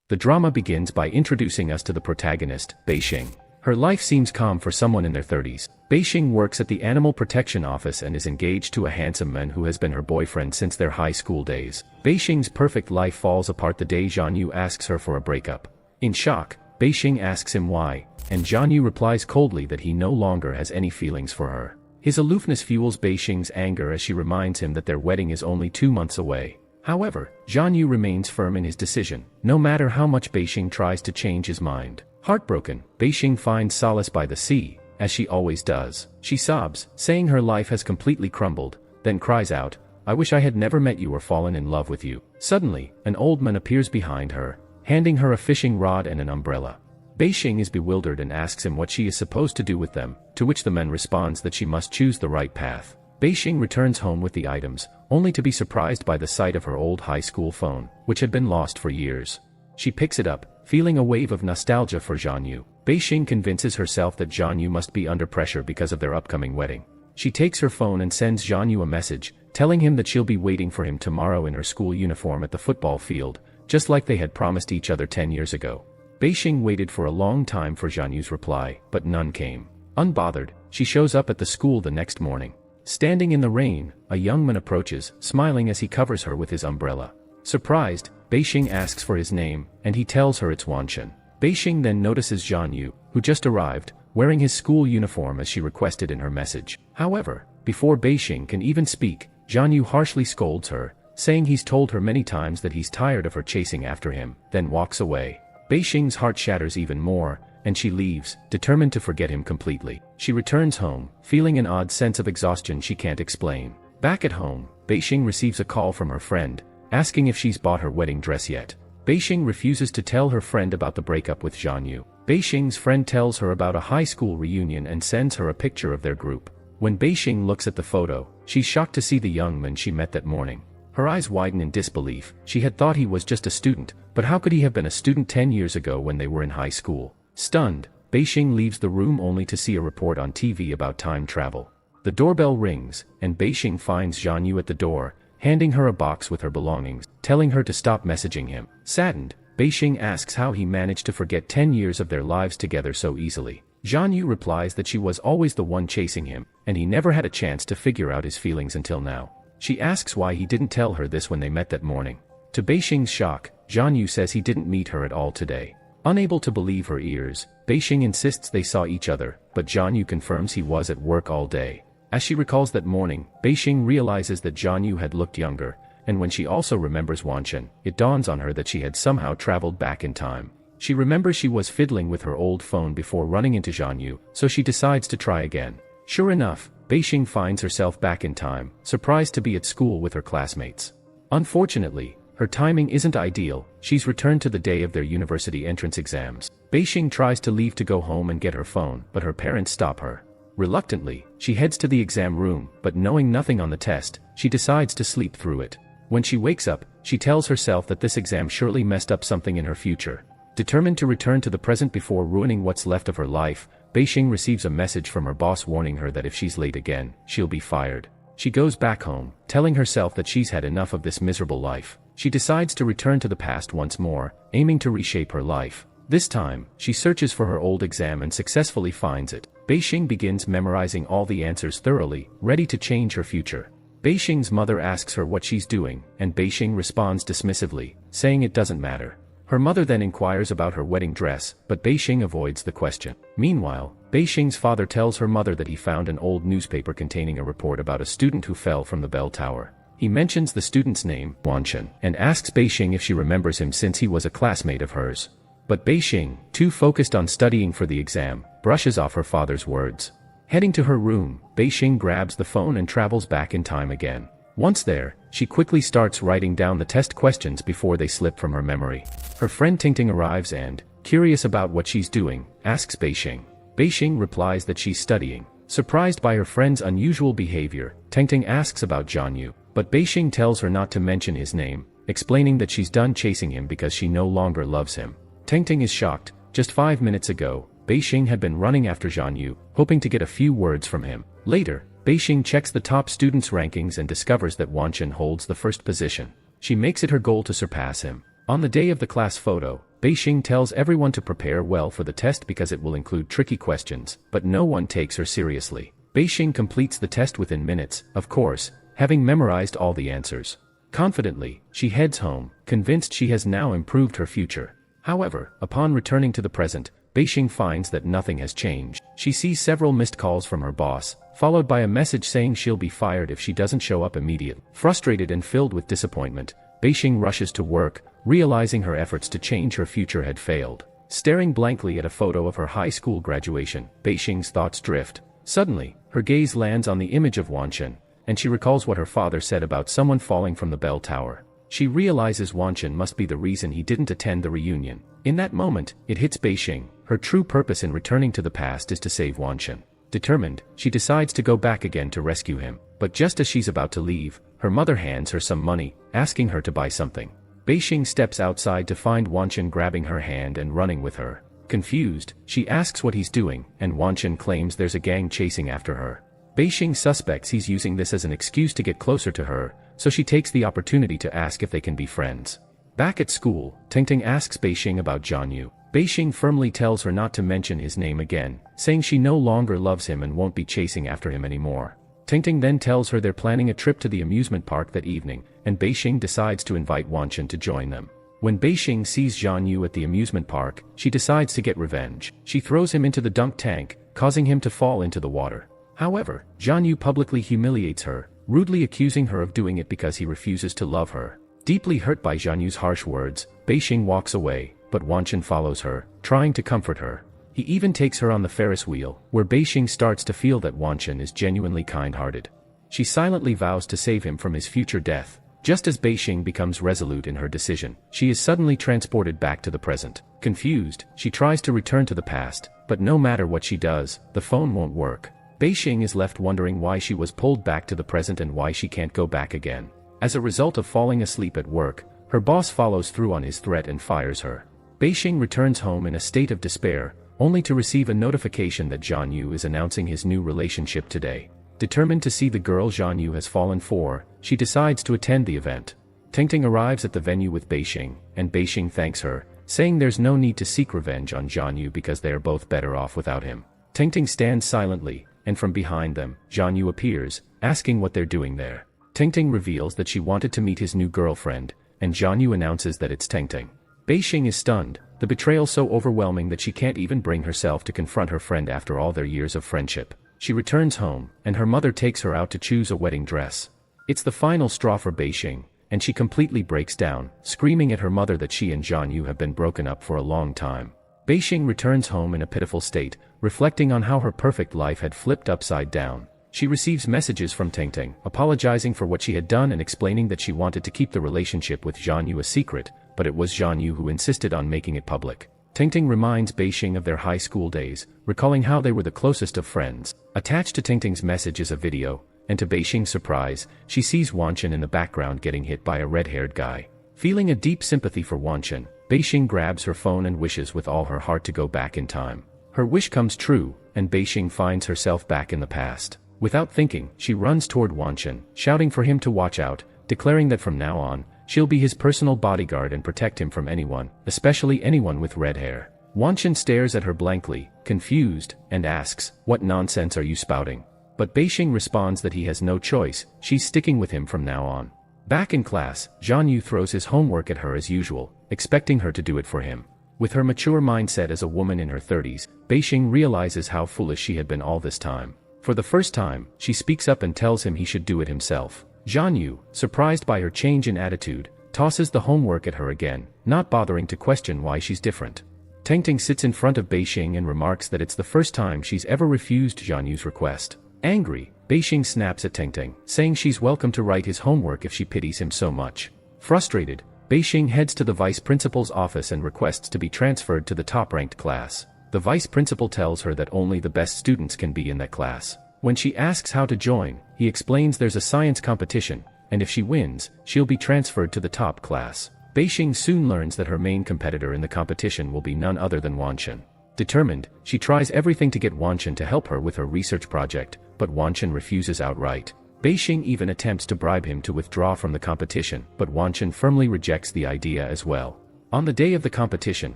The drama begins by introducing us to the protagonist, Beixing. Her life seems calm for someone in their 30s. Beixing works at the Animal Protection Office and is engaged to a handsome man who has been her boyfriend since their high school days. Beixing's perfect life falls apart the day Jianyu asks her for a breakup. In shock, Beixing asks him why, and Jianyu replies coldly that he no longer has any feelings for her. His aloofness fuels Beixing's anger as she reminds him that their wedding is only 2 months away. However, Jianyu remains firm in his decision, no matter how much Beixing tries to change his mind. Heartbroken, Beixing finds solace by the sea, as she always does. She sobs, saying her life has completely crumbled, then cries out, "I wish I had never met you or fallen in love with you." Suddenly, an old man appears behind her, handing her a fishing rod and an umbrella. Beixing is bewildered and asks him what she is supposed to do with them, to which the man responds that she must choose the right path. Beixing returns home with the items, only to be surprised by the sight of her old high school phone, which had been lost for years. She picks it up, feeling a wave of nostalgia for Jianyu. Beixing convinces herself that Jianyu must be under pressure because of their upcoming wedding. She takes her phone and sends Jianyu a message, telling him that she'll be waiting for him tomorrow in her school uniform at the football field, just like they had promised each other 10 years ago. Beixing waited for a long time for Jianyu's reply, but none came. Unbothered, she shows up at the school the next morning. Standing in the rain, a young man approaches, smiling as he covers her with his umbrella. Surprised, Beixing asks for his name, and he tells her it's Wanshan. Beixing then notices Jianyu, who just arrived, wearing his school uniform as she requested in her message. However, before Beixing can even speak, Jianyu harshly scolds her, saying he's told her many times that he's tired of her chasing after him, then walks away. Beixing's heart shatters even more, and she leaves, determined to forget him completely. She returns home, feeling an odd sense of exhaustion she can't explain. Back at home, Beixing receives a call from her friend, asking if she's bought her wedding dress yet. Beixing refuses to tell her friend about the breakup with Jianyu. Beixing's friend tells her about a high school reunion and sends her a picture of their group. When Beixing looks at the photo, she's shocked to see the young man she met that morning. Her eyes widen in disbelief. She had thought he was just a student, but how could he have been a student 10 years ago when they were in high school? Stunned, Beixing leaves the room only to see a report on TV about time travel. The doorbell rings, and Beixing finds Jianyu at the door, handing her a box with her belongings, telling her to stop messaging him. Saddened, Beixing asks how he managed to forget 10 years of their lives together so easily. Jianyu replies that she was always the one chasing him, and he never had a chance to figure out his feelings until now. She asks why he didn't tell her this when they met that morning. To Beixing's shock, Jianyu says he didn't meet her at all today. Unable to believe her ears, Beixing insists they saw each other, but Jianyu confirms he was at work all day. As she recalls that morning, Beixing realizes that Jianyu had looked younger, and when she also remembers Wanshan, it dawns on her that she had somehow traveled back in time. She remembers she was fiddling with her old phone before running into Jianyu, so she decides to try again. Sure enough, Beixing finds herself back in time, surprised to be at school with her classmates. Unfortunately, her timing isn't ideal. She's returned to the day of their university entrance exams. Beixing tries to leave to go home and get her phone, but her parents stop her. Reluctantly, she heads to the exam room, but knowing nothing on the test, she decides to sleep through it. When she wakes up, she tells herself that this exam surely messed up something in her future. Determined to return to the present before ruining what's left of her life, Beixing receives a message from her boss warning her that if she's late again, she'll be fired. She goes back home, telling herself that she's had enough of this miserable life. She decides to return to the past once more, aiming to reshape her life. This time, she searches for her old exam and successfully finds it. Beixing begins memorizing all the answers thoroughly, ready to change her future. Beixing's mother asks her what she's doing, and Beixing responds dismissively, saying it doesn't matter. Her mother then inquires about her wedding dress, but Beixing avoids the question. Meanwhile, Beixing's father tells her mother that he found an old newspaper containing a report about a student who fell from the bell tower. He mentions the student's name, Wanshan, and asks Beixing if she remembers him since he was a classmate of hers. But Beixing, too focused on studying for the exam, brushes off her father's words. Heading to her room, Beixing grabs the phone and travels back in time again. Once there, she quickly starts writing down the test questions before they slip from her memory. Her friend Tingting arrives and, curious about what she's doing, asks Beixing. Beixing replies that she's studying. Surprised by her friend's unusual behavior, Tingting asks about Jianyu, but Beixing tells her not to mention his name, explaining that she's done chasing him because she no longer loves him. Tingting is shocked. Just 5 minutes ago, Beixing had been running after Jianyu, hoping to get a few words from him. Later, Beixing checks the top students' rankings and discovers that Wanshan holds the first position. She makes it her goal to surpass him. On the day of the class photo, Beixing tells everyone to prepare well for the test because it will include tricky questions, but no one takes her seriously. Beixing completes the test within minutes, of course, having memorized all the answers. Confidently, she heads home, convinced she has now improved her future. However, upon returning to the present, Beixing finds that nothing has changed. She sees several missed calls from her boss, followed by a message saying she'll be fired if she doesn't show up immediately. Frustrated and filled with disappointment, Beixing rushes to work, realizing her efforts to change her future had failed. Staring blankly at a photo of her high school graduation, Beixing's thoughts drift. Suddenly, her gaze lands on the image of Wanchen, and she recalls what her father said about someone falling from the bell tower. She realizes Wanchen must be the reason he didn't attend the reunion. In that moment, it hits Beixing. Her true purpose in returning to the past is to save Wanchen. Determined, she decides to go back again to rescue him. But just as she's about to leave, her mother hands her some money, asking her to buy something. Beixing steps outside to find Wanchen grabbing her hand and running with her. Confused, she asks what he's doing, and Wanchen claims there's a gang chasing after her. Beixing suspects he's using this as an excuse to get closer to her, so she takes the opportunity to ask if they can be friends. Back at school, Tingting asks Beixing about Jianyu. Beixing firmly tells her not to mention his name again, saying she no longer loves him and won't be chasing after him anymore. Tingting then tells her they're planning a trip to the amusement park that evening, and Beixing decides to invite Wanchen to join them. When Beixing sees Jianyu at the amusement park, she decides to get revenge. She throws him into the dunk tank, causing him to fall into the water. However, Jianyu publicly humiliates her, rudely accusing her of doing it because he refuses to love her. Deeply hurt by Jianyu's harsh words, Beixing walks away, but Wanchen follows her, trying to comfort her. He even takes her on the Ferris wheel, where Beixing starts to feel that Wanchen is genuinely kind-hearted. She silently vows to save him from his future death. Just as Beixing becomes resolute in her decision, she is suddenly transported back to the present. Confused, she tries to return to the past, but no matter what she does, the phone won't work. Beixing is left wondering why she was pulled back to the present and why she can't go back again. As a result of falling asleep at work, her boss follows through on his threat and fires her. Beixing returns home in a state of despair, only to receive a notification that Jianyu is announcing his new relationship today. Determined to see the girl Jianyu has fallen for, she decides to attend the event. Tingting arrives at the venue with Beixing, and Beixing thanks her, saying there's no need to seek revenge on Jianyu because they are both better off without him. Tingting stands silently, and from behind them, Jianyu appears, asking what they're doing there. Tingting reveals that she wanted to meet his new girlfriend, and Jianyu announces that it's Tingting. Beixing is stunned, the betrayal so overwhelming that she can't even bring herself to confront her friend after all their years of friendship. She returns home, and her mother takes her out to choose a wedding dress. It's the final straw for Beixing, and she completely breaks down, screaming at her mother that she and Jianyu have been broken up for a long time. Beixing returns home in a pitiful state, reflecting on how her perfect life had flipped upside down. She receives messages from Tingting, apologizing for what she had done and explaining that she wanted to keep the relationship with Jianyu a secret, but it was Jianyu who insisted on making it public. Tingting reminds Beixing of their high school days, recalling how they were the closest of friends. Attached to Tingting's message is a video, and to Beixing's surprise, she sees Wanchen in the background getting hit by a red-haired guy. Feeling a deep sympathy for Wanchen, Beixing grabs her phone and wishes with all her heart to go back in time. Her wish comes true, and Beixing finds herself back in the past. Without thinking, she runs toward Wanchen, shouting for him to watch out, declaring that from now on, she'll be his personal bodyguard and protect him from anyone, especially anyone with red hair. Wanchen stares at her blankly, confused, and asks, "What nonsense are you spouting?" But Beixing responds that he has no choice, she's sticking with him from now on. Back in class, Jianyu throws his homework at her as usual, expecting her to do it for him. With her mature mindset as a woman in her 30s, Beixing realizes how foolish she had been all this time. For the first time, she speaks up and tells him he should do it himself. Jianyu, surprised by her change in attitude, tosses the homework at her again, not bothering to question why she's different. Tingting sits in front of Beixing and remarks that it's the first time she's ever refused Jianyu's request. Angry, Beixing snaps at Tingting, saying she's welcome to write his homework if she pities him so much. Frustrated, Beixing heads to the vice principal's office and requests to be transferred to the top-ranked class. The vice principal tells her that only the best students can be in that class. When she asks how to join, he explains there's a science competition, and if she wins, she'll be transferred to the top class. Beixing soon learns that her main competitor in the competition will be none other than Wanchen. Determined, she tries everything to get Wanchen to help her with her research project, but Wanchen refuses outright. Beixing even attempts to bribe him to withdraw from the competition, but Wanchen firmly rejects the idea as well. On the day of the competition,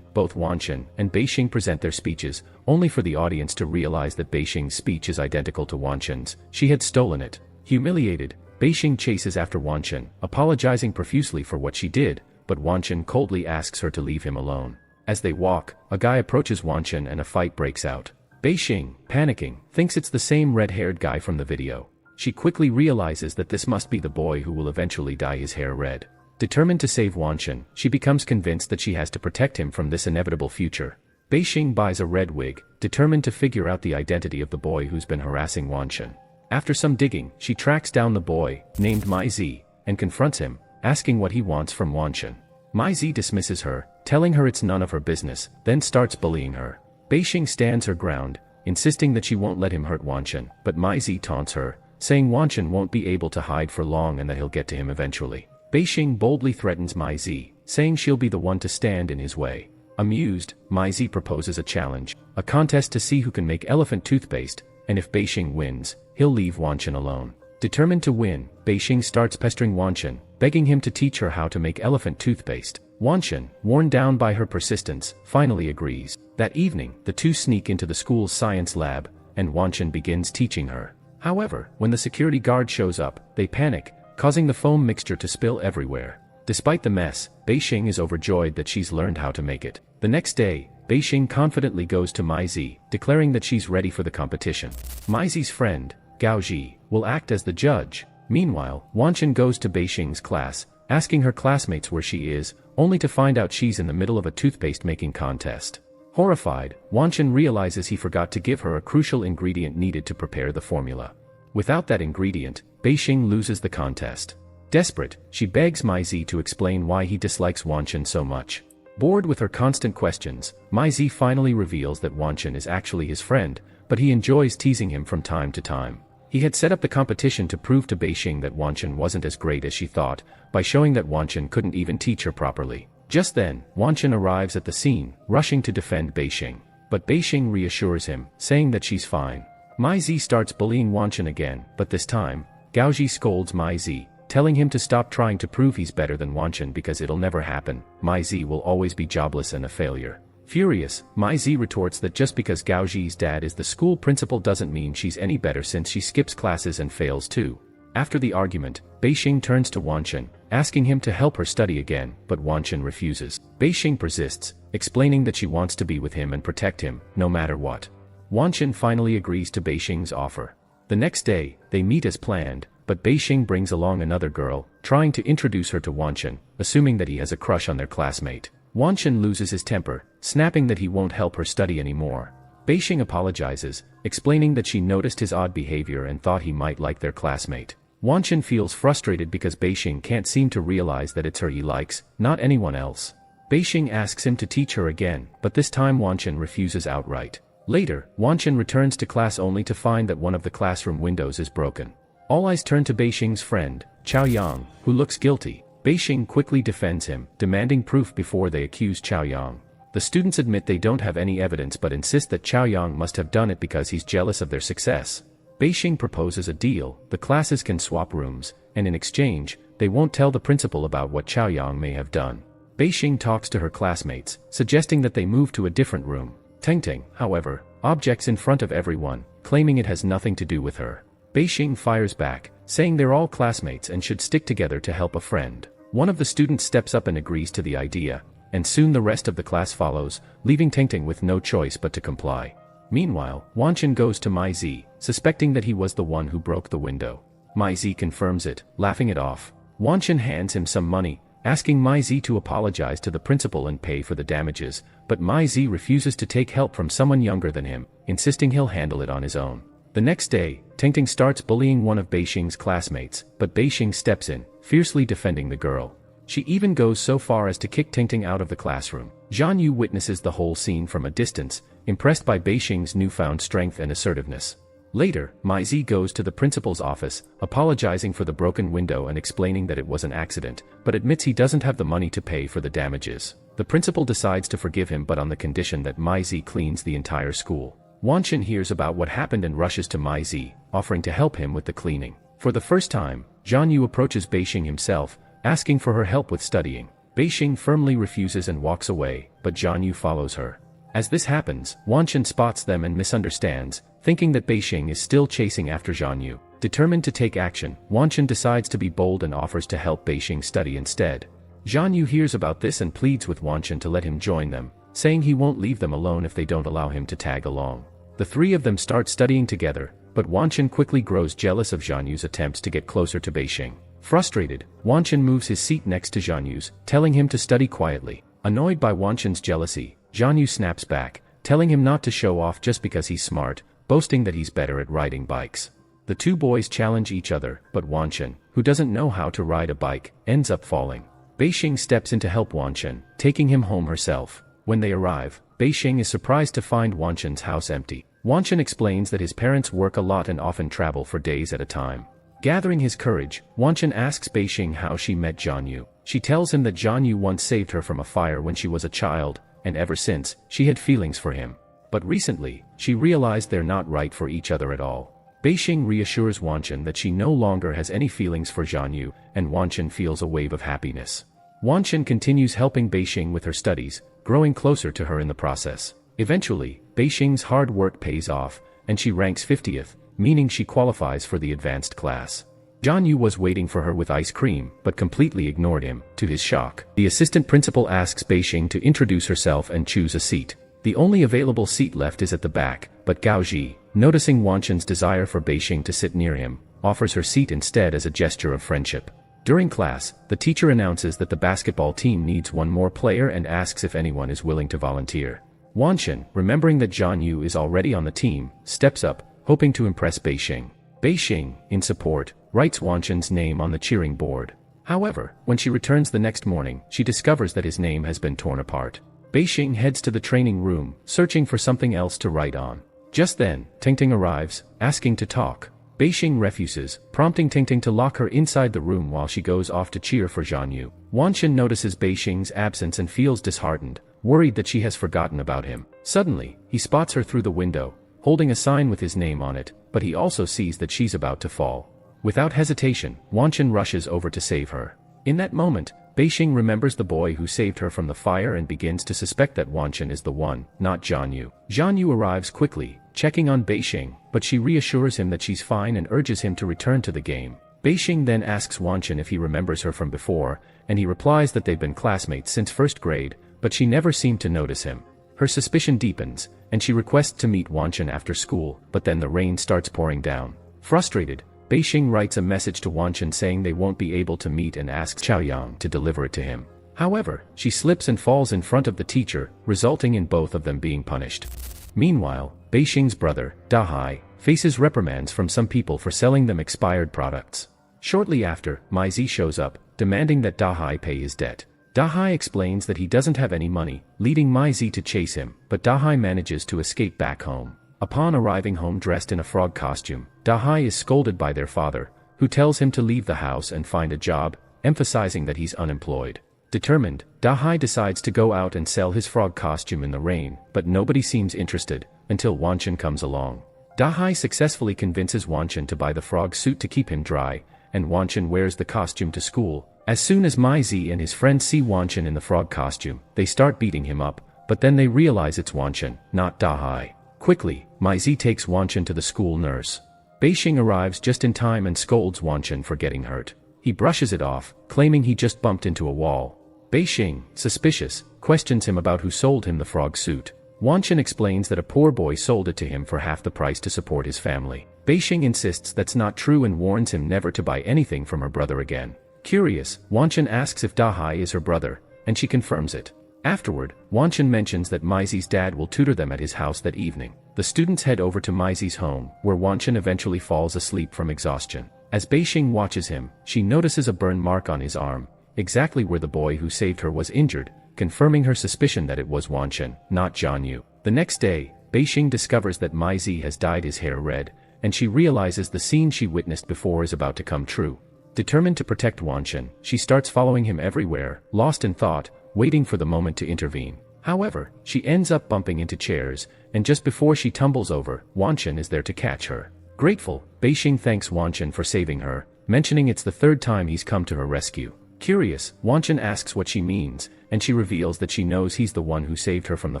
both Wanchen and Beixing present their speeches, only for the audience to realize that Beixing's speech is identical to Wanchen's. She had stolen it. Humiliated, Beixing chases after Wanchen, apologizing profusely for what she did, but Wanchen coldly asks her to leave him alone. As they walk, a guy approaches Wanchen and a fight breaks out. Beixing, panicking, thinks it's the same red-haired guy from the video. She quickly realizes that this must be the boy who will eventually dye his hair red. Determined to save Wanchen, she becomes convinced that she has to protect him from this inevitable future. Beixing buys a red wig, determined to figure out the identity of the boy who's been harassing Wanchen. After some digging, she tracks down the boy, named Maizi, and confronts him, asking what he wants from Wanchen. Maizi dismisses her, telling her it's none of her business, then starts bullying her. Beixing stands her ground, insisting that she won't let him hurt Wanchen, but Maizi taunts her, saying Wanchen won't be able to hide for long and that he'll get to him eventually. Beixing boldly threatens Maizi, saying she'll be the one to stand in his way. Amused, Maizi proposes a challenge, a contest to see who can make elephant toothpaste, and if Beixing wins, he'll leave Wanchen alone. Determined to win, Beixing starts pestering Wanchen, begging him to teach her how to make elephant toothpaste. Wanchen, worn down by her persistence, finally agrees. That evening, the two sneak into the school's science lab, and Wanchen begins teaching her. However, when the security guard shows up, they panic, causing the foam mixture to spill everywhere. Despite the mess, Beixing is overjoyed that she's learned how to make it. The next day, Beixing confidently goes to Maizi, declaring that she's ready for the competition. Maizi's friend, Gao Ji, will act as the judge. Meanwhile, Wanchen goes to Beixing's class, asking her classmates where she is, only to find out she's in the middle of a toothpaste-making contest. Horrified, Wanchen realizes he forgot to give her a crucial ingredient needed to prepare the formula. Without that ingredient, Beixing loses the contest. Desperate, she begs Maizi to explain why he dislikes Wanchen so much. Bored with her constant questions, Maizi finally reveals that Wanchen is actually his friend, but he enjoys teasing him from time to time. He had set up the competition to prove to Beixing that Wanchen wasn't as great as she thought, by showing that Wanchen couldn't even teach her properly. Just then, Wanchen arrives at the scene, rushing to defend Beixing. But Beixing reassures him, saying that she's fine. Maizi starts bullying Wanchen again, but this time, Gaoji scolds Maizi, telling him to stop trying to prove he's better than Wanchen because it'll never happen. Maizi will always be jobless and a failure. Furious, Maizi retorts that just because Gaoji's dad is the school principal doesn't mean she's any better since she skips classes and fails too. After the argument, Beixing turns to Wanchen, asking him to help her study again, but Wanchen refuses. Beixing persists, explaining that she wants to be with him and protect him, no matter what. Wanchen finally agrees to Beixing's offer. The next day, they meet as planned, but Beixing brings along another girl, trying to introduce her to Wanchen, assuming that he has a crush on their classmate. Wanchen loses his temper, snapping that he won't help her study anymore. Beixing apologizes, explaining that she noticed his odd behavior and thought he might like their classmate. Wanchen feels frustrated because Beixing can't seem to realize that it's her he likes, not anyone else. Beixing asks him to teach her again, but this time Wanchen refuses outright. Later, Wanchen returns to class only to find that one of the classroom windows is broken. All eyes turn to Beixing's friend, Chao Yang, who looks guilty. Beixing quickly defends him, demanding proof before they accuse Chao Yang. The students admit they don't have any evidence but insist that Chao Yang must have done it because he's jealous of their success. Beixing proposes a deal: the classes can swap rooms, and in exchange, they won't tell the principal about what Chao Yang may have done. Beixing talks to her classmates, suggesting that they move to a different room. Tengting, however, objects in front of everyone, claiming it has nothing to do with her. Beixing fires back, saying they're all classmates and should stick together to help a friend. One of the students steps up and agrees to the idea, and soon the rest of the class follows, leaving Tengting with no choice but to comply. Meanwhile, Wanchen goes to Maizi, suspecting that he was the one who broke the window. Maizi confirms it, laughing it off. Wanchen hands him some money, asking Maizi to apologize to the principal and pay for the damages, but Maizi refuses to take help from someone younger than him, insisting he'll handle it on his own. The next day, Tengting starts bullying one of Beixing's classmates, but Beixing steps in, fiercely defending the girl. She even goes so far as to kick Tengting out of the classroom. Zhan Yu witnesses the whole scene from a distance, impressed by Beixing's newfound strength and assertiveness. Later, Maizi goes to the principal's office, apologizing for the broken window and explaining that it was an accident, but admits he doesn't have the money to pay for the damages. The principal decides to forgive him but on the condition that Maizi cleans the entire school. Wanchen hears about what happened and rushes to Maizi, offering to help him with the cleaning. For the first time, Zhan Yu approaches Beixing himself, asking for her help with studying. Beixing firmly refuses and walks away, but Zhan Yu follows her. As this happens, Wanchen spots them and misunderstands, thinking that Beixing is still chasing after Zhan Yu. Determined to take action, Wanchen decides to be bold and offers to help Beixing study instead. Zhan Yu hears about this and pleads with Wanchen to let him join them, saying he won't leave them alone if they don't allow him to tag along. The three of them start studying together, but Wanchen quickly grows jealous of Zhan Yu's attempts to get closer to Beixing. Frustrated, Wanchen moves his seat next to Zhan Yu's, telling him to study quietly. Annoyed by Wanchen's jealousy, Zhan Yu snaps back, telling him not to show off just because he's smart, boasting that he's better at riding bikes. The two boys challenge each other, but Wanchen, who doesn't know how to ride a bike, ends up falling. Beixing steps in to help Wanchen, taking him home herself. When they arrive, Beixing is surprised to find Wanchen's house empty. Wanchen explains that his parents work a lot and often travel for days at a time. Gathering his courage, Wanchen asks Beixing how she met Zhan Yu. She tells him that Zhan Yu once saved her from a fire when she was a child, and ever since, she had feelings for him. But recently, she realized they're not right for each other at all. Beixing reassures Wanchen that she no longer has any feelings for Zhan Yu, and Wanchen feels a wave of happiness. Wanchen continues helping Beixing with her studies, growing closer to her in the process. Eventually, Beixing's hard work pays off, and she ranks 50th, meaning she qualifies for the advanced class. Zhan Yu was waiting for her with ice cream, but completely ignored him. To his shock, the assistant principal asks Beixing to introduce herself and choose a seat. The only available seat left is at the back, but Gao Ji, noticing Wanchen's desire for Beixing to sit near him, offers her seat instead as a gesture of friendship. During class, the teacher announces that the basketball team needs one more player and asks if anyone is willing to volunteer. Wanchen, remembering that Zhan Yu is already on the team, steps up, hoping to impress Beixing. Beixing, in support, writes Wanchen's name on the cheering board. However, when she returns the next morning, she discovers that his name has been torn apart. Beixing heads to the training room, searching for something else to write on. Just then, Tingting arrives, asking to talk. Beixing refuses, prompting Tingting to lock her inside the room while she goes off to cheer for Zhan Yu. Wanchen notices Beixing's absence and feels disheartened, worried that she has forgotten about him. Suddenly, he spots her through the window, holding a sign with his name on it, but he also sees that she's about to fall. Without hesitation, Wanchen rushes over to save her. In that moment, Beixing remembers the boy who saved her from the fire and begins to suspect that Wanchen is the one, not Zhan Yu. Zhan Yu arrives quickly, checking on Beixing, but she reassures him that she's fine and urges him to return to the game. Beixing then asks Wanchen if he remembers her from before, and he replies that they've been classmates since first grade, but she never seemed to notice him. Her suspicion deepens, and she requests to meet Wanchen after school, but then the rain starts pouring down. Frustrated, Beixing writes a message to Wanchen saying they won't be able to meet and asks Chaoyang to deliver it to him. However, she slips and falls in front of the teacher, resulting in both of them being punished. Meanwhile, Beixing's brother, Dahai, faces reprimands from some people for selling them expired products. Shortly after, Maizi shows up, demanding that Dahai pay his debt. Dahai explains that he doesn't have any money, leading Maizi to chase him, but Dahai manages to escape back home. Upon arriving home dressed in a frog costume, Dahai is scolded by their father, who tells him to leave the house and find a job, emphasizing that he's unemployed. Determined, Dahai decides to go out and sell his frog costume in the rain, but nobody seems interested, until Wanchen comes along. Dahai successfully convinces Wanchen to buy the frog suit to keep him dry, and Wanchen wears the costume to school. As soon as Maizi and his friends see Wanchen in the frog costume, they start beating him up, but then they realize it's Wanchen, not Dahai. Quickly, Maizi takes Wanchen to the school nurse. Beixing arrives just in time and scolds Wanchen for getting hurt. He brushes it off, claiming he just bumped into a wall. Beixing, suspicious, questions him about who sold him the frog suit. Wanchen explains that a poor boy sold it to him for half the price to support his family. Beixing insists that's not true and warns him never to buy anything from her brother again. Curious, Wanchen asks if Dahai is her brother, and she confirms it. Afterward, Wanchen mentions that Maizi's dad will tutor them at his house that evening. The students head over to Maizi's home, where Wanchen eventually falls asleep from exhaustion. As Beixing watches him, she notices a burn mark on his arm, exactly where the boy who saved her was injured, confirming her suspicion that it was Wanchen, not Zhan Yu. The next day, Beixing discovers that Maizi has dyed his hair red, and she realizes the scene she witnessed before is about to come true. Determined to protect Wanchen, she starts following him everywhere, lost in thought, waiting for the moment to intervene. However, she ends up bumping into chairs, and just before she tumbles over, Wanchen is there to catch her. Grateful, Beixing thanks Wanchen for saving her, mentioning it's the third time he's come to her rescue. Curious, Wanchen asks what she means, and she reveals that she knows he's the one who saved her from the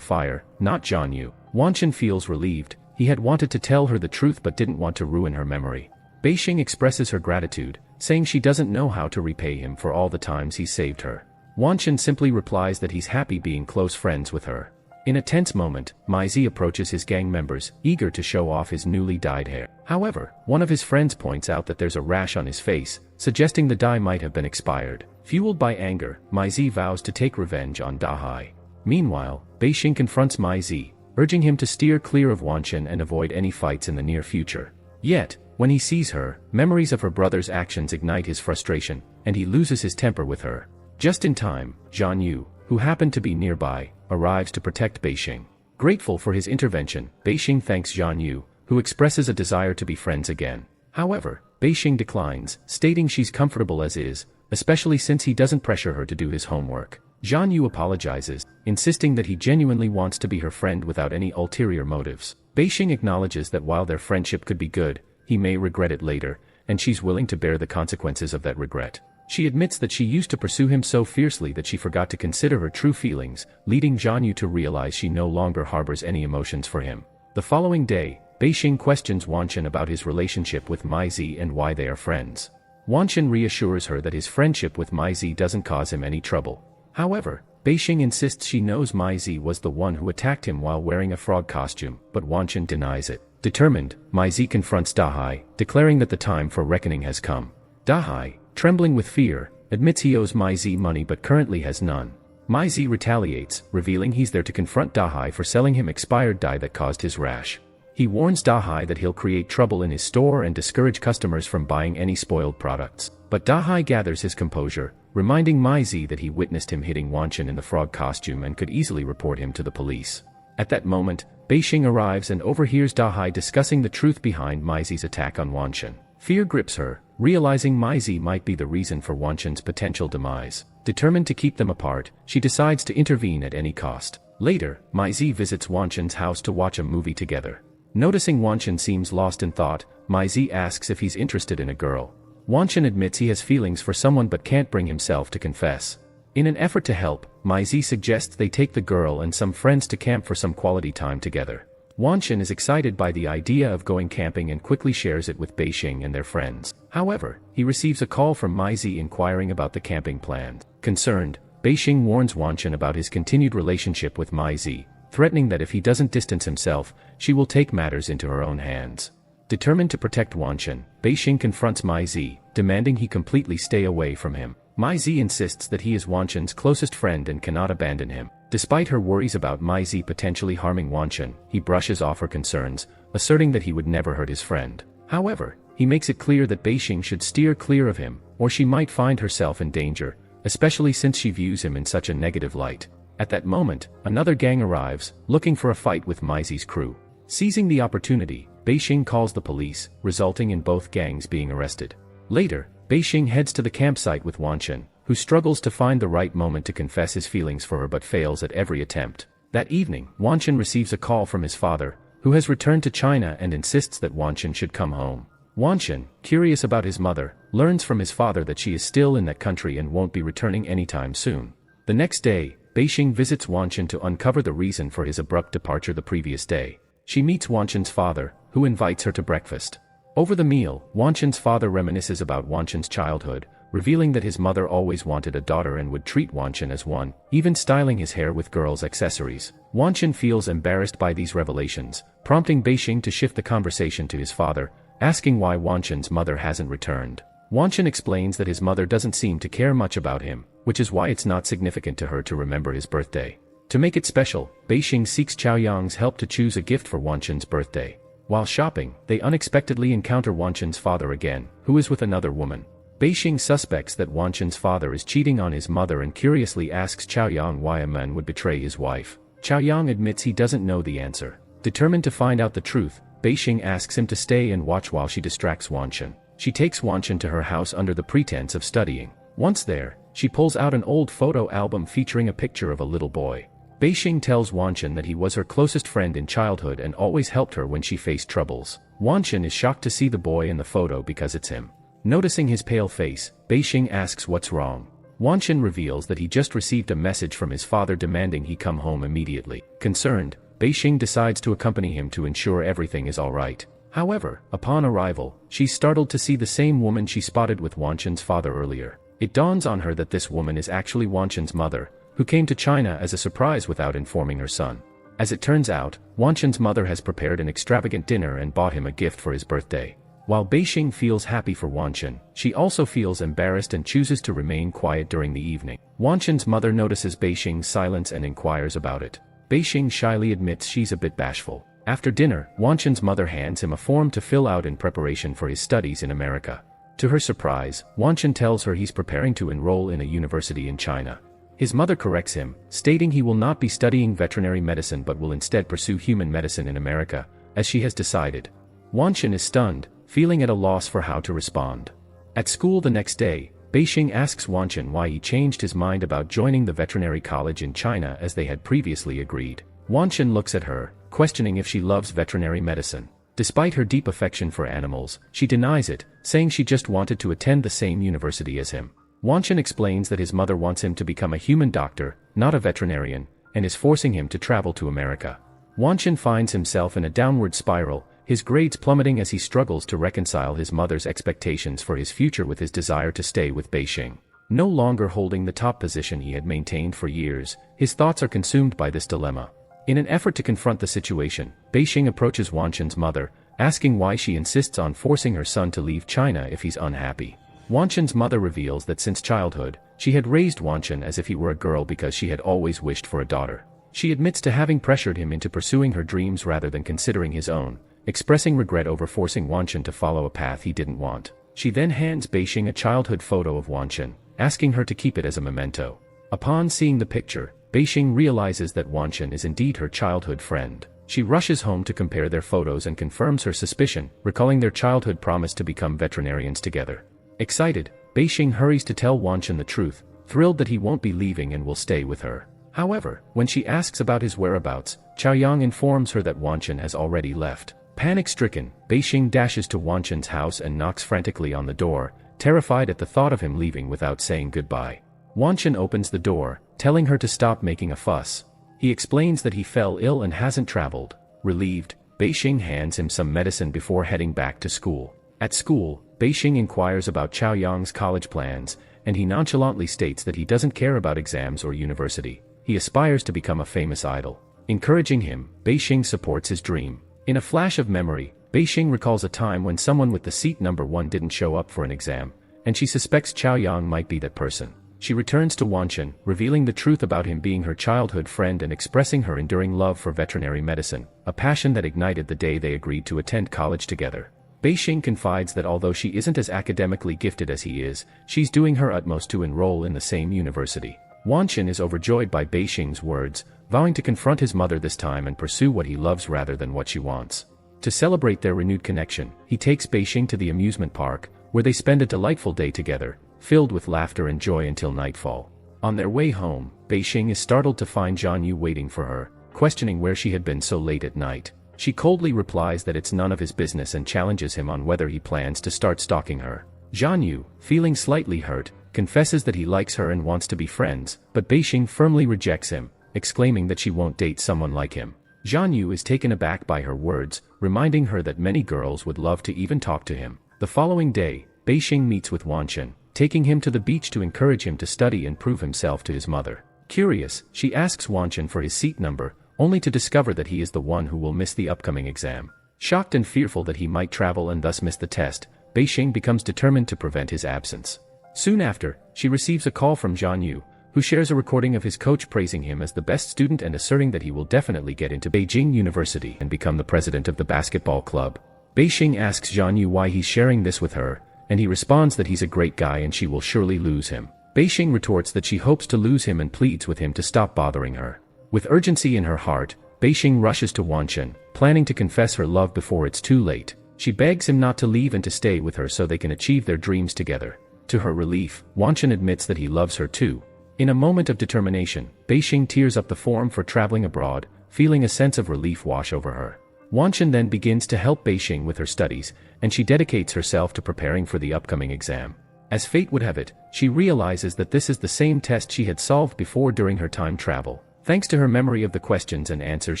fire, not John Yu. Wanchen feels relieved. He had wanted to tell her the truth but didn't want to ruin her memory. Beixing expresses her gratitude, saying she doesn't know how to repay him for all the times he saved her. Wanchen simply replies that he's happy being close friends with her. In a tense moment, Maizi approaches his gang members, eager to show off his newly dyed hair. However, one of his friends points out that there's a rash on his face, suggesting the dye might have been expired. Fueled by anger, Maizi vows to take revenge on Dahai. Meanwhile, Beixing confronts Maizi, urging him to steer clear of Wanchen and avoid any fights in the near future. Yet, when he sees her, memories of her brother's actions ignite his frustration, and he loses his temper with her. Just in time, Zhan Yu, who happened to be nearby, arrives to protect Beixing. Grateful for his intervention, Beixing thanks Zhan Yu, who expresses a desire to be friends again. However, Beixing declines, stating she's comfortable as is, especially since he doesn't pressure her to do his homework. Zhan Yu apologizes, insisting that he genuinely wants to be her friend without any ulterior motives. Beixing acknowledges that while their friendship could be good, he may regret it later, and she's willing to bear the consequences of that regret. She admits that she used to pursue him so fiercely that she forgot to consider her true feelings, leading Zhan Yu to realize she no longer harbors any emotions for him. The following day, Beixing questions Wanchen about his relationship with Maizi and why they are friends. Wanchen reassures her that his friendship with Maizi doesn't cause him any trouble. However, Beixing insists she knows Maizi was the one who attacked him while wearing a frog costume, but Wanchen denies it. Determined, Maizi confronts Dahai, declaring that the time for reckoning has come. Dahai, trembling with fear, admits he owes Maizi money but currently has none. Maizi retaliates, revealing he's there to confront Dahai for selling him expired dye that caused his rash. He warns Dahai that he'll create trouble in his store and discourage customers from buying any spoiled products. But Dahai gathers his composure, reminding Maizi that he witnessed him hitting Wanchen in the frog costume and could easily report him to the police. At that moment, Beixing arrives and overhears Dahai discussing the truth behind Maizi's attack on Wanchen. Fear grips her, realizing Maizi might be the reason for Wanchen's potential demise. Determined to keep them apart, she decides to intervene at any cost. Later, Maizi visits Wanchen's house to watch a movie together. Noticing Wanchen seems lost in thought, Maizi asks if he's interested in a girl. Wanchen admits he has feelings for someone but can't bring himself to confess. In an effort to help, Maizi suggests they take the girl and some friends to camp for some quality time together. Wanchen is excited by the idea of going camping and quickly shares it with Beixing and their friends. However, he receives a call from Maizi inquiring about the camping plans. Concerned, Beixing warns Wanchen about his continued relationship with Maizi, threatening that if he doesn't distance himself, she will take matters into her own hands. Determined to protect Wanchen, Beixing confronts Maizi, demanding he completely stay away from him. Maizi insists that he is Wanchen's closest friend and cannot abandon him. Despite her worries about Maizi potentially harming Wanchen, he brushes off her concerns, asserting that he would never hurt his friend. However, he makes it clear that Beixing should steer clear of him, or she might find herself in danger, especially since she views him in such a negative light. At that moment, another gang arrives, looking for a fight with Maizi's crew. Seizing the opportunity, Beixing calls the police, resulting in both gangs being arrested. Later, Beixing heads to the campsite with Wanchen, who struggles to find the right moment to confess his feelings for her but fails at every attempt. That evening, Wanchen receives a call from his father, who has returned to China and insists that Wanchen should come home. Wanchen, curious about his mother, learns from his father that she is still in that country and won't be returning anytime soon. The next day, Beixing visits Wanchen to uncover the reason for his abrupt departure the previous day. She meets Wanchen's father, who invites her to breakfast. Over the meal, Wanchen's father reminisces about Wanchen's childhood, revealing that his mother always wanted a daughter and would treat Wanchen as one, even styling his hair with girls' accessories. Wanchen feels embarrassed by these revelations, prompting Beixing to shift the conversation to his father, asking why Wanchen's mother hasn't returned. Wanchen explains that his mother doesn't seem to care much about him, which is why it's not significant to her to remember his birthday. To make it special, Beixing seeks Chaoyang's help to choose a gift for Wanchen's birthday. While shopping, they unexpectedly encounter Wanchen's father again, who is with another woman. Beixing suspects that Wanchen's father is cheating on his mother and curiously asks Chaoyang why a man would betray his wife. Chaoyang admits he doesn't know the answer. Determined to find out the truth, Beixing asks him to stay and watch while she distracts Wanchen. She takes Wanchen to her house under the pretense of studying. Once there, she pulls out an old photo album featuring a picture of a little boy. Beixing tells Wanchen that he was her closest friend in childhood and always helped her when she faced troubles. Wanchen is shocked to see the boy in the photo because it's him. Noticing his pale face, Beixing asks what's wrong. Wanchen reveals that he just received a message from his father demanding he come home immediately. Concerned, Beixing decides to accompany him to ensure everything is alright. However, upon arrival, she's startled to see the same woman she spotted with Wanchen's father earlier. It dawns on her that this woman is actually Wanchen's mother, who came to China as a surprise without informing her son. As it turns out, Wanchen's mother has prepared an extravagant dinner and bought him a gift for his birthday. While Beixing feels happy for Wanchen, she also feels embarrassed and chooses to remain quiet during the evening. Wanchen's mother notices Beixing's silence and inquires about it. Beixing shyly admits she's a bit bashful. After dinner, Wanchen's mother hands him a form to fill out in preparation for his studies in America. To her surprise, Wanchen tells her he's preparing to enroll in a university in China. His mother corrects him, stating he will not be studying veterinary medicine but will instead pursue human medicine in America, as she has decided. Wanchen is stunned, feeling at a loss for how to respond. At school the next day, Beixing asks Wanchen why he changed his mind about joining the veterinary college in China as they had previously agreed. Wanchen looks at her, questioning if she loves veterinary medicine. Despite her deep affection for animals, she denies it, saying she just wanted to attend the same university as him. Wanchen explains that his mother wants him to become a human doctor, not a veterinarian, and is forcing him to travel to America. Wanchen finds himself in a downward spiral, his grades plummeting as he struggles to reconcile his mother's expectations for his future with his desire to stay with Beixing. No longer holding the top position he had maintained for years, his thoughts are consumed by this dilemma. In an effort to confront the situation, Beixing approaches Wanchen's mother, asking why she insists on forcing her son to leave China if he's unhappy. Wanchen's mother reveals that since childhood, she had raised Wanchen as if he were a girl because she had always wished for a daughter. She admits to having pressured him into pursuing her dreams rather than considering his own, expressing regret over forcing Wanchen to follow a path he didn't want. She then hands Beixing a childhood photo of Wanchen, asking her to keep it as a memento. Upon seeing the picture, Beixing realizes that Wanchen is indeed her childhood friend. She rushes home to compare their photos and confirms her suspicion, recalling their childhood promise to become veterinarians together. Excited, Beixing hurries to tell Wanchen the truth, thrilled that he won't be leaving and will stay with her. However, when she asks about his whereabouts, Chaoyang informs her that Wanchen has already left. Panic-stricken, Beixing dashes to Wanchen's house and knocks frantically on the door, terrified at the thought of him leaving without saying goodbye. Wanchen opens the door, telling her to stop making a fuss. He explains that he fell ill and hasn't traveled. Relieved, Beixing hands him some medicine before heading back to school. At school, Beixing inquires about Chaoyang's college plans, and he nonchalantly states that he doesn't care about exams or university. He aspires to become a famous idol. Encouraging him, Beixing supports his dream. In a flash of memory, Beixing recalls a time when someone with the seat number 1 didn't show up for an exam, and she suspects Chaoyang might be that person. She returns to Wanchen, revealing the truth about him being her childhood friend and expressing her enduring love for veterinary medicine, a passion that ignited the day they agreed to attend college together. Beixing confides that although she isn't as academically gifted as he is, she's doing her utmost to enroll in the same university. Wanchen is overjoyed by Beixing's words, vowing to confront his mother this time and pursue what he loves rather than what she wants. To celebrate their renewed connection, he takes Beixing to the amusement park, where they spend a delightful day together, filled with laughter and joy until nightfall. On their way home, Beixing is startled to find Jianyu waiting for her, questioning where she had been so late at night. She coldly replies that it's none of his business and challenges him on whether he plans to start stalking her. Jianyu, feeling slightly hurt, confesses that he likes her and wants to be friends, but Beixing firmly rejects him, exclaiming that she won't date someone like him. Jianyu is taken aback by her words, reminding her that many girls would love to even talk to him. The following day, Beixing meets with Wanchen, taking him to the beach to encourage him to study and prove himself to his mother. Curious, she asks Wanchen for his seat number, only to discover that he is the one who will miss the upcoming exam. Shocked and fearful that he might travel and thus miss the test, Beixing becomes determined to prevent his absence. Soon after, she receives a call from Jianyu, who shares a recording of his coach praising him as the best student and asserting that he will definitely get into Beijing University and become the president of the basketball club. Beixing asks Jianyu why he's sharing this with her, and he responds that he's a great guy and she will surely lose him. Beixing retorts that she hopes to lose him and pleads with him to stop bothering her. With urgency in her heart, Beixing rushes to Wanchen, planning to confess her love before it's too late. She begs him not to leave and to stay with her so they can achieve their dreams together. To her relief, Wanchen admits that he loves her too. In a moment of determination, Beixing tears up the form for traveling abroad, feeling a sense of relief wash over her. Wanchen then begins to help Beixing with her studies, and she dedicates herself to preparing for the upcoming exam. As fate would have it, she realizes that this is the same test she had solved before during her time travel. Thanks to her memory of the questions and answers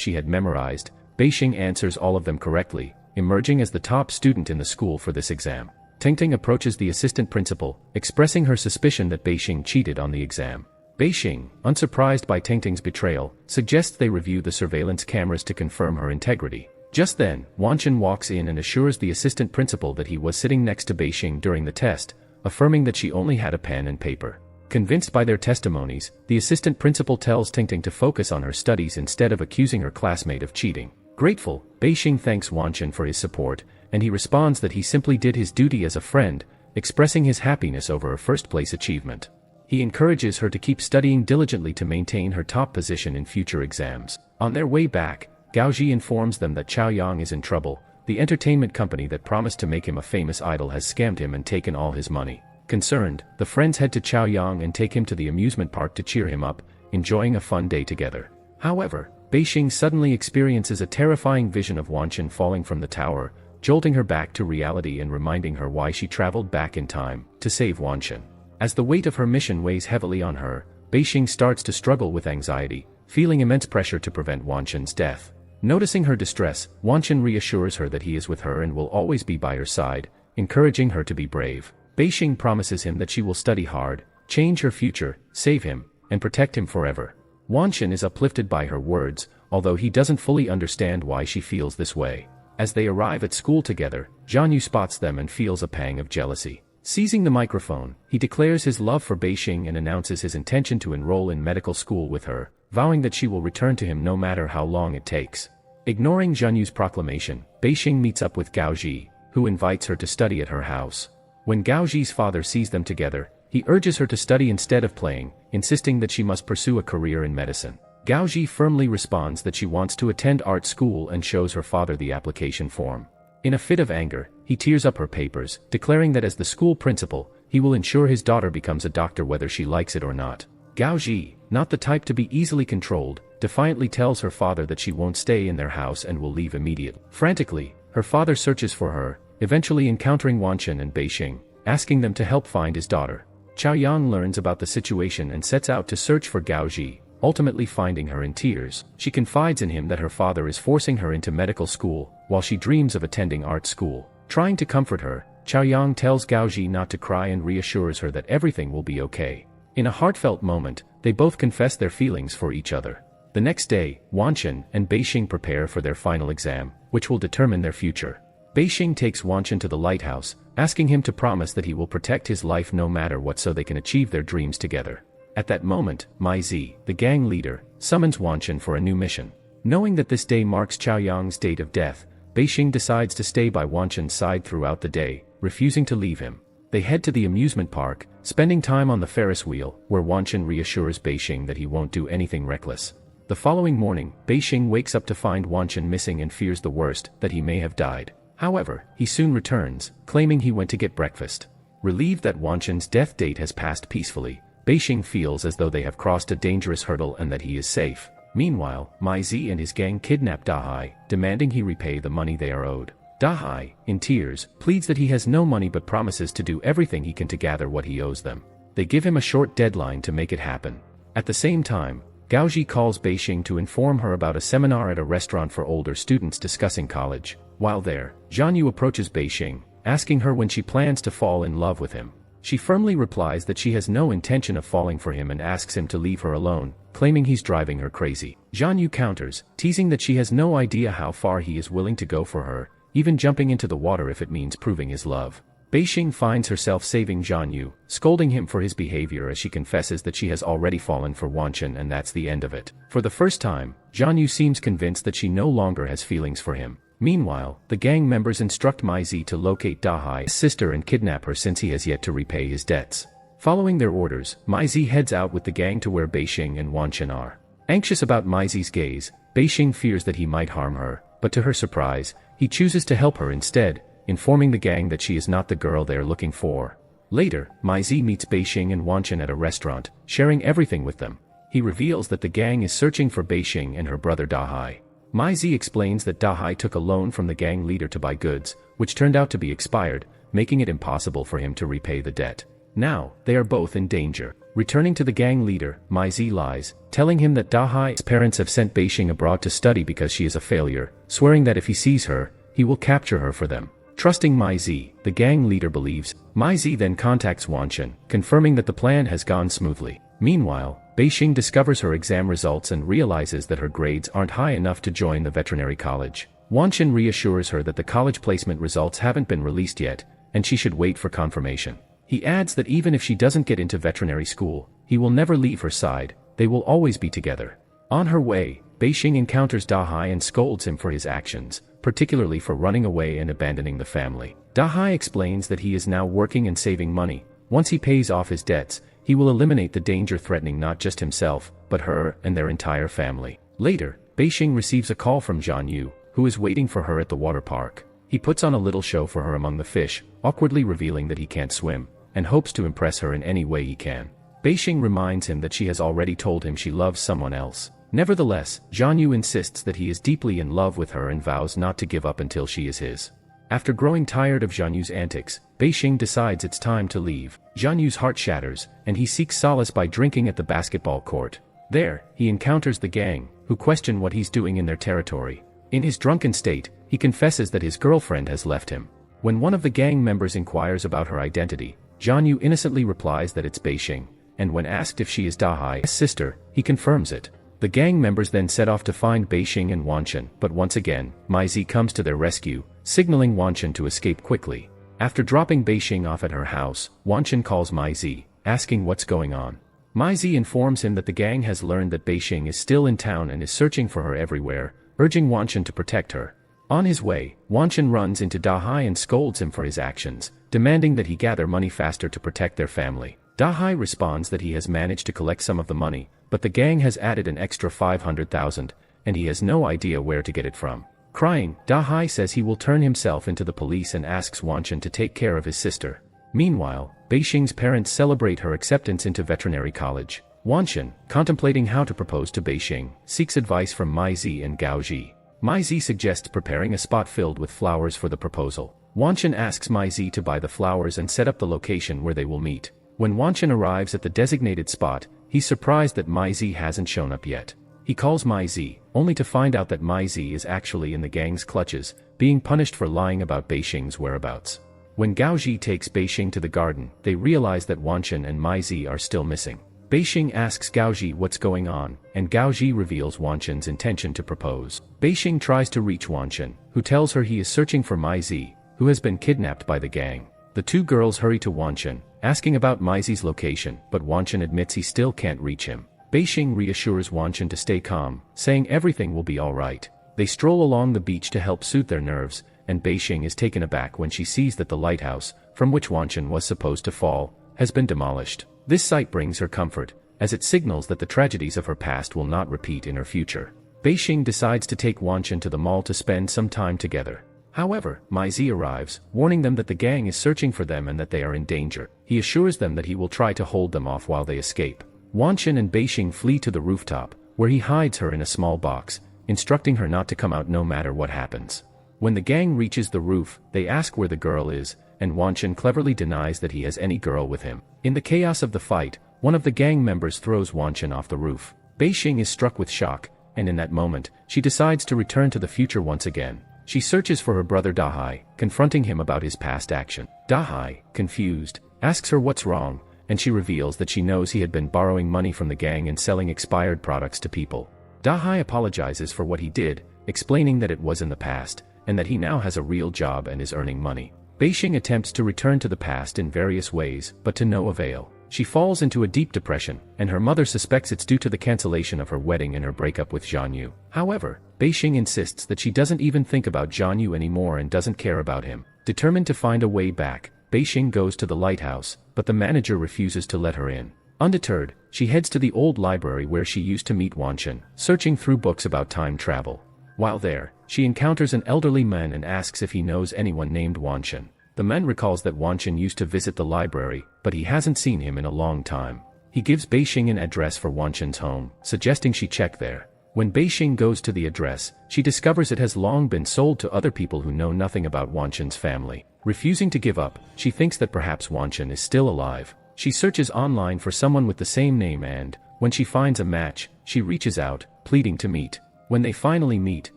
she had memorized, Beixing answers all of them correctly, emerging as the top student in the school for this exam. Tingting approaches the assistant principal, expressing her suspicion that Beixing cheated on the exam. Beixing, unsurprised by Tingting's betrayal, suggests they review the surveillance cameras to confirm her integrity. Just then, Wanchen walks in and assures the assistant principal that he was sitting next to Beixing during the test, affirming that she only had a pen and paper. Convinced by their testimonies, the assistant principal tells Tingting to focus on her studies instead of accusing her classmate of cheating. Grateful, Beixing thanks Wanchen for his support, and he responds that he simply did his duty as a friend, expressing his happiness over her first-place achievement. He encourages her to keep studying diligently to maintain her top position in future exams. On their way back, Gaoji informs them that Chaoyang is in trouble. The entertainment company that promised to make him a famous idol has scammed him and taken all his money. Concerned, the friends head to Chaoyang and take him to the amusement park to cheer him up, enjoying a fun day together. However, Beixing suddenly experiences a terrifying vision of Wanchen falling from the tower, jolting her back to reality and reminding her why she traveled back in time to save Wanchen. As the weight of her mission weighs heavily on her, Beixing starts to struggle with anxiety, feeling immense pressure to prevent Wanchen's death. Noticing her distress, Wanchen reassures her that he is with her and will always be by her side, encouraging her to be brave. Beixing promises him that she will study hard, change her future, save him, and protect him forever. Wanchen is uplifted by her words, although he doesn't fully understand why she feels this way. As they arrive at school together, Jianyu spots them and feels a pang of jealousy. Seizing the microphone, he declares his love for Beixing and announces his intention to enroll in medical school with her, vowing that she will return to him no matter how long it takes. Ignoring Jianyu's proclamation, Beixing meets up with Gaoji, who invites her to study at her house. When Gaoji's father sees them together, he urges her to study instead of playing, insisting that she must pursue a career in medicine. Gaoji firmly responds that she wants to attend art school and shows her father the application form. In a fit of anger, he tears up her papers, declaring that as the school principal, he will ensure his daughter becomes a doctor whether she likes it or not. Gaoji, not the type to be easily controlled, defiantly tells her father that she won't stay in their house and will leave immediately. Frantically, her father searches for her, eventually encountering Wanchen and Beixing, asking them to help find his daughter. Chaoyang learns about the situation and sets out to search for Gaoji, ultimately finding her in tears. She confides in him that her father is forcing her into medical school, while she dreams of attending art school. Trying to comfort her, Chaoyang tells Gaoji not to cry and reassures her that everything will be okay. In a heartfelt moment, they both confess their feelings for each other. The next day, Wanchen and Beixing prepare for their final exam, which will determine their future. Beixing takes Wanchen to the lighthouse, asking him to promise that he will protect his life no matter what so they can achieve their dreams together. At that moment, Mai Zi, the gang leader, summons Wanchen for a new mission. Knowing that this day marks Chaoyang's date of death, Beixing decides to stay by Wanchen's side throughout the day, refusing to leave him. They head to the amusement park, spending time on the Ferris wheel, where Wanchen reassures Beixing that he won't do anything reckless. The following morning, Beixing wakes up to find Wanchen missing and fears the worst, that he may have died. However, he soon returns, claiming he went to get breakfast. Relieved that Wanchen's death date has passed peacefully, Beixing feels as though they have crossed a dangerous hurdle and that he is safe. Meanwhile, Mai Zi and his gang kidnap Dahai, demanding he repay the money they are owed. Dahai, in tears, pleads that he has no money but promises to do everything he can to gather what he owes them. They give him a short deadline to make it happen. At the same time, Gaoji calls Beixing to inform her about a seminar at a restaurant for older students discussing college. While there, Jianyu approaches Beixing, asking her when she plans to fall in love with him. She firmly replies that she has no intention of falling for him and asks him to leave her alone, claiming he's driving her crazy. Jianyu counters, teasing that she has no idea how far he is willing to go for her, even jumping into the water if it means proving his love. Beixing finds herself saving Jianyu, scolding him for his behavior as she confesses that she has already fallen for Wanchen and that's the end of it. For the first time, Jianyu seems convinced that she no longer has feelings for him. Meanwhile, the gang members instruct Mai Zi to locate Dahai's sister and kidnap her since he has yet to repay his debts. Following their orders, Mai Zi heads out with the gang to where Beixing and Wanchen are. Anxious about Mai Zi's gaze, Beixing fears that he might harm her, but to her surprise, he chooses to help her instead, informing the gang that she is not the girl they are looking for. Later, Mai Zi meets Beixing and Wanchen at a restaurant, sharing everything with them. He reveals that the gang is searching for Beixing and her brother Dahai. Mai Zi explains that Dahai took a loan from the gang leader to buy goods, which turned out to be expired, making it impossible for him to repay the debt. Now, they are both in danger. Returning to the gang leader, Mai Zi lies, telling him that Dahai's parents have sent Beixing abroad to study because she is a failure, swearing that if he sees her, he will capture her for them. Trusting Mai Zi, the gang leader believes. Mai Zi then contacts Wanchen, confirming that the plan has gone smoothly. Meanwhile, Beixing discovers her exam results and realizes that her grades aren't high enough to join the veterinary college. Wanchen reassures her that the college placement results haven't been released yet, and she should wait for confirmation. He adds that even if she doesn't get into veterinary school, he will never leave her side, they will always be together. On her way, Beixing encounters Dahai and scolds him for his actions, particularly for running away and abandoning the family. Dahai explains that he is now working and saving money. Once he pays off his debts, he will eliminate the danger threatening not just himself, but her and their entire family. Later, Beixing receives a call from Zhan Yu, who is waiting for her at the water park. He puts on a little show for her among the fish, awkwardly revealing that he can't swim, and hopes to impress her in any way he can. Beixing reminds him that she has already told him she loves someone else. Nevertheless, Zhan Yu insists that he is deeply in love with her and vows not to give up until she is his. After growing tired of Zhan Yu's antics, Beixing decides it's time to leave. Zhan Yu's heart shatters, and he seeks solace by drinking at the basketball court. There, he encounters the gang, who question what he's doing in their territory. In his drunken state, he confesses that his girlfriend has left him. When one of the gang members inquires about her identity, Zhan Yu innocently replies that it's Beixing, and when asked if she is Dahai's sister, he confirms it. The gang members then set off to find Beixing and Wanchen, but once again, Mai Zi comes to their rescue, signaling Wanchen to escape quickly. After dropping Beixing off at her house, Wanchen calls Mai Zi, asking what's going on. Mai Zi informs him that the gang has learned that Beixing is still in town and is searching for her everywhere, urging Wanchen to protect her. On his way, Wanchen runs into Dahai and scolds him for his actions, demanding that he gather money faster to protect their family. Dahai responds that he has managed to collect some of the money, but the gang has added an extra 500,000, and he has no idea where to get it from. Crying, Dahai says he will turn himself into the police and asks Wanchen to take care of his sister. Meanwhile, Beixing's parents celebrate her acceptance into veterinary college. Wanchen, contemplating how to propose to Beixing, seeks advice from Mai Zi and Gao Ji. Mai Zi suggests preparing a spot filled with flowers for the proposal. Wanchen asks Mai Zi to buy the flowers and set up the location where they will meet. When Wanchen arrives at the designated spot, he's surprised that Mai Zi hasn't shown up yet. He calls Mai Zi, only to find out that Mai Zi is actually in the gang's clutches, being punished for lying about Beixing's whereabouts. When Gao Ji takes Beixing to the garden, they realize that Wanchen and Mai Zi are still missing. Beixing asks Gao Ji what's going on, and Gao Ji reveals Wanchen's intention to propose. Beixing tries to reach Wanchen, who tells her he is searching for Mai Zi, who has been kidnapped by the gang. The two girls hurry to Wanchen, asking about Mai Zi's location, but Wanchen admits he still can't reach him. Beixing reassures Wanchen to stay calm, saying everything will be alright. They stroll along the beach to help soothe their nerves, and Beixing is taken aback when she sees that the lighthouse, from which Wanchen was supposed to fall, has been demolished. This sight brings her comfort, as it signals that the tragedies of her past will not repeat in her future. Beixing decides to take Wanchen to the mall to spend some time together. However, Mai Zi arrives, warning them that the gang is searching for them and that they are in danger. He assures them that he will try to hold them off while they escape. Wanchen and Beixing flee to the rooftop, where he hides her in a small box, instructing her not to come out no matter what happens. When the gang reaches the roof, they ask where the girl is, and Wanchen cleverly denies that he has any girl with him. In the chaos of the fight, one of the gang members throws Wanchen off the roof. Beixing is struck with shock, and in that moment, she decides to return to the future once again. She searches for her brother Dahai, confronting him about his past action. Dahai, confused, asks her what's wrong, and she reveals that she knows he had been borrowing money from the gang and selling expired products to people. Dahai apologizes for what he did, explaining that it was in the past, and that he now has a real job and is earning money. Beixing attempts to return to the past in various ways, but to no avail. She falls into a deep depression, and her mother suspects it's due to the cancellation of her wedding and her breakup with Zhan Yu. However, Beixing insists that she doesn't even think about Zhan Yu anymore and doesn't care about him. Determined to find a way back, Beixing goes to the lighthouse, but the manager refuses to let her in. Undeterred, she heads to the old library where she used to meet Wanchen, searching through books about time travel. While there, she encounters an elderly man and asks if he knows anyone named Wanchen. The man recalls that Wanchen used to visit the library, but he hasn't seen him in a long time. He gives Beixing an address for Wanchen's home, suggesting she check there. When Beixing goes to the address, she discovers it has long been sold to other people who know nothing about Wanchen's family. Refusing to give up, she thinks that perhaps Wanchen is still alive. She searches online for someone with the same name and, when she finds a match, she reaches out, pleading to meet. When they finally meet,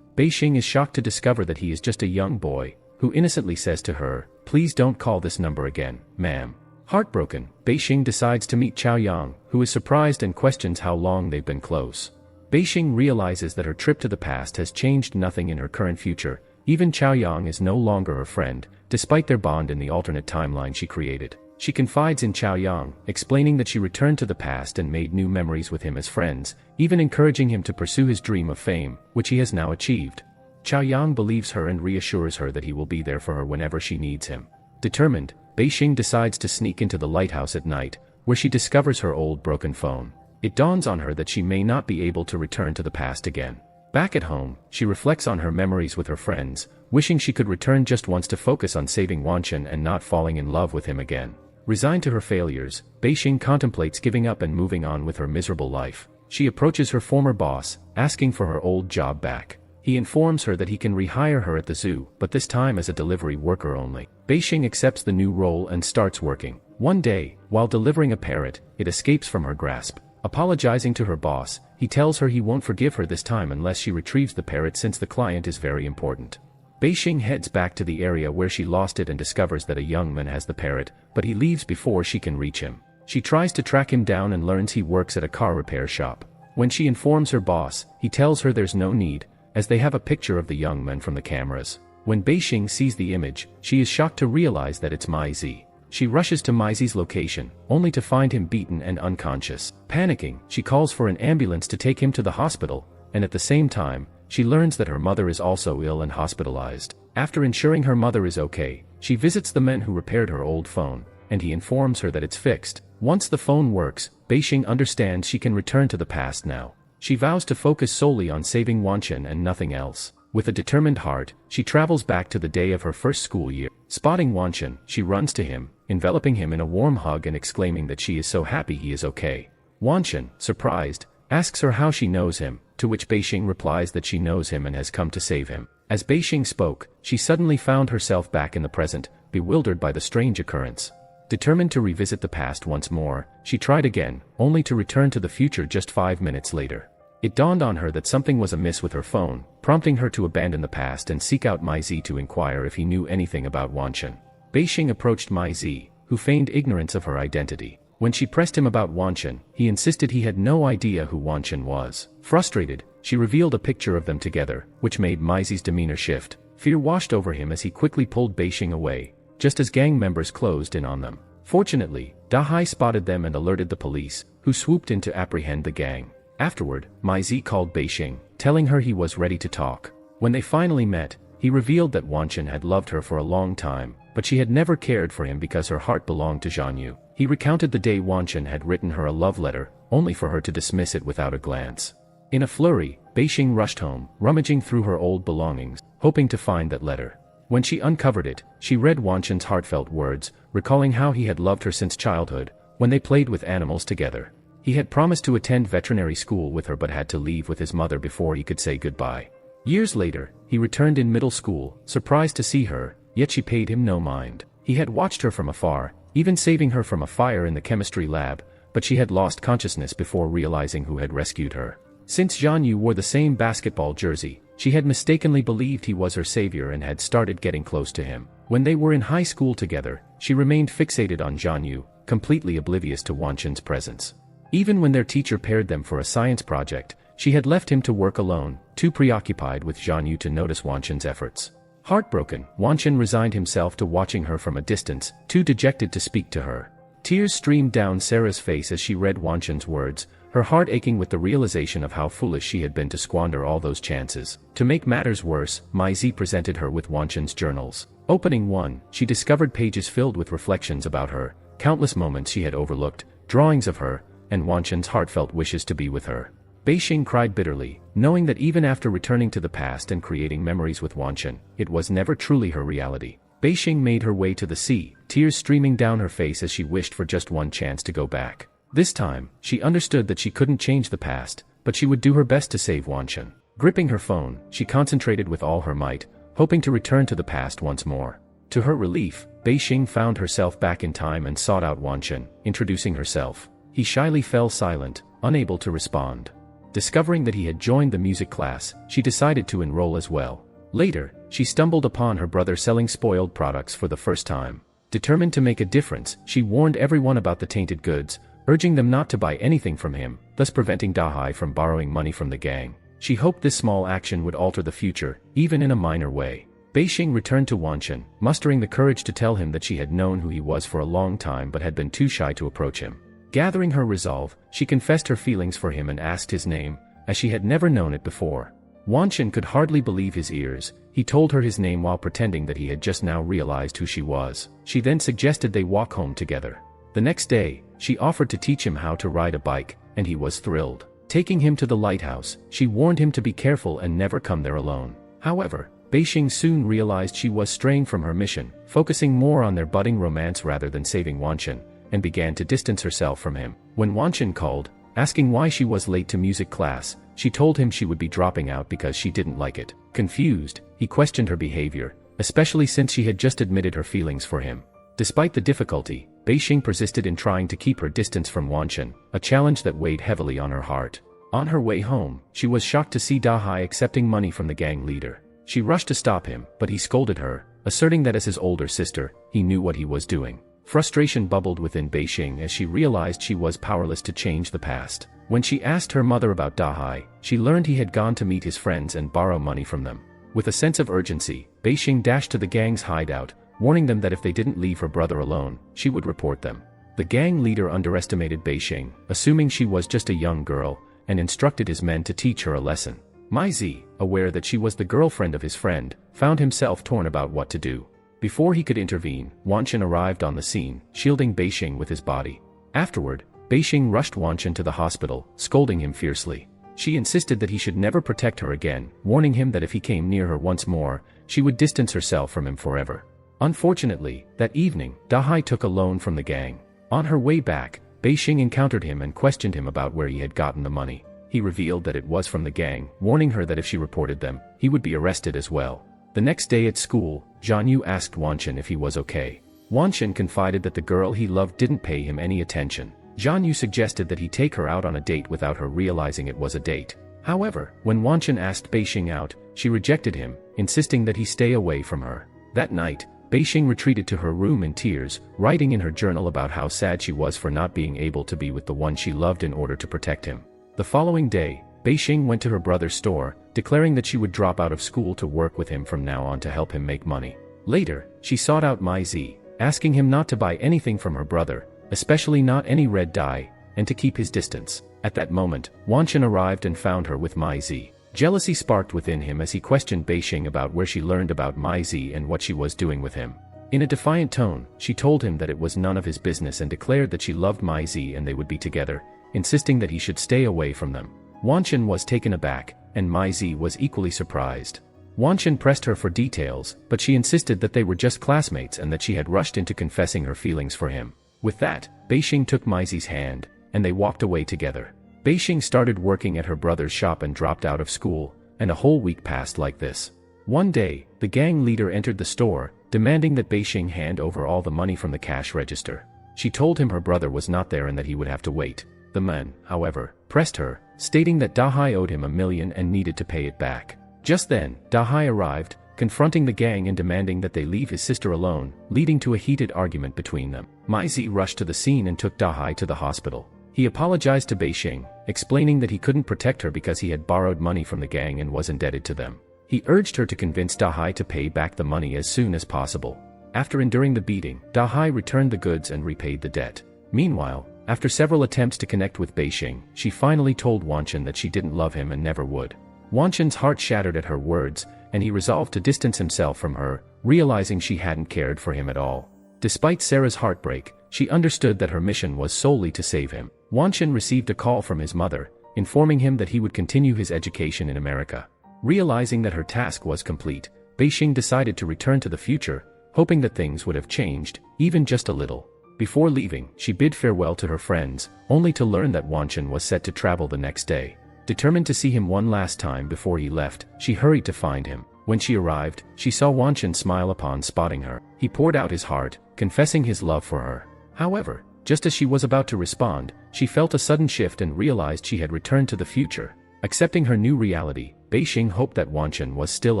Beixing is shocked to discover that he is just a young boy, who innocently says to her, "Please don't call this number again, ma'am." Heartbroken, Beixing decides to meet Chaoyang, who is surprised and questions how long they've been close. Beixing realizes that her trip to the past has changed nothing in her current future. Even Chaoyang is no longer her friend, despite their bond in the alternate timeline she created. She confides in Chaoyang, explaining that she returned to the past and made new memories with him as friends, even encouraging him to pursue his dream of fame, which he has now achieved. Chaoyang believes her and reassures her that he will be there for her whenever she needs him. Determined, Beixing decides to sneak into the lighthouse at night, where she discovers her old broken phone. It dawns on her that she may not be able to return to the past again. Back at home, she reflects on her memories with her friends, wishing she could return just once to focus on saving Wanchen and not falling in love with him again. Resigned to her failures, Beixing contemplates giving up and moving on with her miserable life. She approaches her former boss, asking for her old job back. He informs her that he can rehire her at the zoo, but this time as a delivery worker only. Beixing accepts the new role and starts working. One day, while delivering a parrot, it escapes from her grasp. Apologizing to her boss, he tells her he won't forgive her this time unless she retrieves the parrot since the client is very important. Beixing heads back to the area where she lost it and discovers that a young man has the parrot, but he leaves before she can reach him. She tries to track him down and learns he works at a car repair shop. When she informs her boss, he tells her there's no need, as they have a picture of the young man from the cameras. When Beixing sees the image, she is shocked to realize that it's Mai Zi. She rushes to Mai Zi's location, only to find him beaten and unconscious. Panicking, she calls for an ambulance to take him to the hospital, and at the same time, she learns that her mother is also ill and hospitalized. After ensuring her mother is okay, she visits the man who repaired her old phone, and he informs her that it's fixed. Once the phone works, Beixing understands she can return to the past now. She vows to focus solely on saving Wanchen and nothing else. With a determined heart, she travels back to the day of her first school year. Spotting Wanchen, she runs to him, enveloping him in a warm hug and exclaiming that she is so happy he is okay. Wanchen, surprised, asks her how she knows him, to which Beixing replies that she knows him and has come to save him. As Beixing spoke, she suddenly found herself back in the present, bewildered by the strange occurrence. Determined to revisit the past once more, she tried again, only to return to the future just 5 minutes later. It dawned on her that something was amiss with her phone, prompting her to abandon the past and seek out Mai Zi to inquire if he knew anything about Wanchen. Beixing approached Mai Zi, who feigned ignorance of her identity. When she pressed him about Wanchen, he insisted he had no idea who Wanchen was. Frustrated, she revealed a picture of them together, which made Mai Zi's demeanor shift. Fear washed over him as he quickly pulled Beixing away, just as gang members closed in on them. Fortunately, Dahai spotted them and alerted the police, who swooped in to apprehend the gang. Afterward, Mai Zi called Beixing, telling her he was ready to talk. When they finally met, he revealed that Wanchen had loved her for a long time, but she had never cared for him because her heart belonged to Zhanyu. He recounted the day Wanchen had written her a love letter, only for her to dismiss it without a glance. In a flurry, Beixing rushed home, rummaging through her old belongings, hoping to find that letter. When she uncovered it, she read Wanchen's heartfelt words, recalling how he had loved her since childhood, when they played with animals together. He had promised to attend veterinary school with her but had to leave with his mother before he could say goodbye. Years later, he returned in middle school, surprised to see her, yet she paid him no mind. He had watched her from afar, even saving her from a fire in the chemistry lab, but she had lost consciousness before realizing who had rescued her. Since Zhanyu wore the same basketball jersey, she had mistakenly believed he was her savior and had started getting close to him. When they were in high school together, she remained fixated on Zhanyu, completely oblivious to Wanchen's presence. Even when their teacher paired them for a science project, she had left him to work alone, too preoccupied with Zhanyu to notice Wanchen's efforts. Heartbroken, Wanchen resigned himself to watching her from a distance, too dejected to speak to her. Tears streamed down Sarah's face as she read Wanchen's words, her heart aching with the realization of how foolish she had been to squander all those chances. To make matters worse, Mai Zi presented her with Wanchen's journals. Opening one, she discovered pages filled with reflections about her, countless moments she had overlooked, drawings of her, and Wanchen's heartfelt wishes to be with her. Beixing cried bitterly, knowing that even after returning to the past and creating memories with Wanchen, it was never truly her reality. Beixing made her way to the sea, tears streaming down her face as she wished for just one chance to go back. This time, she understood that she couldn't change the past, but she would do her best to save Wanchen. Gripping her phone, she concentrated with all her might, hoping to return to the past once more. To her relief, Beixing found herself back in time and sought out Wanchen, introducing herself. He shyly fell silent, unable to respond. Discovering that he had joined the music class, she decided to enroll as well. Later, she stumbled upon her brother selling spoiled products for the first time. Determined to make a difference, she warned everyone about the tainted goods, urging them not to buy anything from him, thus preventing Dahai from borrowing money from the gang. She hoped this small action would alter the future, even in a minor way. Beixing returned to Wanchen, mustering the courage to tell him that she had known who he was for a long time but had been too shy to approach him. Gathering her resolve, she confessed her feelings for him and asked his name, as she had never known it before. Wanchen could hardly believe his ears. He told her his name while pretending that he had just now realized who she was. She then suggested they walk home together. The next day, she offered to teach him how to ride a bike, and he was thrilled. Taking him to the lighthouse, she warned him to be careful and never come there alone. However, Beixing soon realized she was straying from her mission, focusing more on their budding romance rather than saving Wanchen, and began to distance herself from him. When Wanchen called, asking why she was late to music class, she told him she would be dropping out because she didn't like it. Confused, he questioned her behavior, especially since she had just admitted her feelings for him. Despite the difficulty, Beixing persisted in trying to keep her distance from Wanchen, a challenge that weighed heavily on her heart. On her way home, she was shocked to see Dahai accepting money from the gang leader. She rushed to stop him, but he scolded her, asserting that as his older sister, he knew what he was doing. Frustration bubbled within Beixing as she realized she was powerless to change the past. When she asked her mother about Dahai, she learned he had gone to meet his friends and borrow money from them. With a sense of urgency, Beixing dashed to the gang's hideout, warning them that if they didn't leave her brother alone, she would report them. The gang leader underestimated Beixing, assuming she was just a young girl, and instructed his men to teach her a lesson. Maizi, aware that she was the girlfriend of his friend, found himself torn about what to do. Before he could intervene, Wanchen arrived on the scene, shielding Beixing with his body. Afterward, Beixing rushed Wanchen to the hospital, scolding him fiercely. She insisted that he should never protect her again, warning him that if he came near her once more, she would distance herself from him forever. Unfortunately, that evening, Dahai took a loan from the gang. On her way back, Beixing encountered him and questioned him about where he had gotten the money. He revealed that it was from the gang, warning her that if she reported them, he would be arrested as well. The next day at school, Jianyu asked Wanchen if he was okay. Wanchen confided that the girl he loved didn't pay him any attention. Jianyu suggested that he take her out on a date without her realizing it was a date. However, when Wanchen asked Beixing out, she rejected him, insisting that he stay away from her. That night, Beixing retreated to her room in tears, writing in her journal about how sad she was for not being able to be with the one she loved in order to protect him. The following day, Beixing went to her brother's store, declaring that she would drop out of school to work with him from now on to help him make money. Later, she sought out Maizi, asking him not to buy anything from her brother, especially not any red dye, and to keep his distance. At that moment, Wanchen arrived and found her with Maizi. Jealousy sparked within him as he questioned Beixing about where she learned about Maizi and what she was doing with him. In a defiant tone, she told him that it was none of his business and declared that she loved Maizi and they would be together, insisting that he should stay away from them. Wanchen was taken aback, and Maizi was equally surprised. Wanchen pressed her for details, but she insisted that they were just classmates and that she had rushed into confessing her feelings for him. With that, Beixing took Maizi's hand, and they walked away together. Beixing started working at her brother's shop and dropped out of school, and a whole week passed like this. One day, the gang leader entered the store, demanding that Beixing hand over all the money from the cash register. She told him her brother was not there and that he would have to wait. The man, however, pressed her, stating that Dahai owed him $1 million and needed to pay it back. Just then, Dahai arrived, confronting the gang and demanding that they leave his sister alone, leading to a heated argument between them. Maizi rushed to the scene and took Dahai to the hospital. He apologized to Beixing, explaining that he couldn't protect her because he had borrowed money from the gang and was indebted to them. He urged her to convince Dahai to pay back the money as soon as possible. After enduring the beating, Dahai returned the goods and repaid the debt. Meanwhile, after several attempts to connect with Beixing, she finally told Wanchen that she didn't love him and never would. Wanchen's heart shattered at her words, and he resolved to distance himself from her, realizing she hadn't cared for him at all. Despite Sarah's heartbreak, she understood that her mission was solely to save him. Wanchen received a call from his mother, informing him that he would continue his education in America. Realizing that her task was complete, Beixing decided to return to the future, hoping that things would have changed, even just a little. Before leaving, she bid farewell to her friends, only to learn that Wanchen was set to travel the next day. Determined to see him one last time before he left, she hurried to find him. When she arrived, she saw Wanchen smile upon spotting her. He poured out his heart, confessing his love for her. However, just as she was about to respond, she felt a sudden shift and realized she had returned to the future. Accepting her new reality, Beixing hoped that Wanchen was still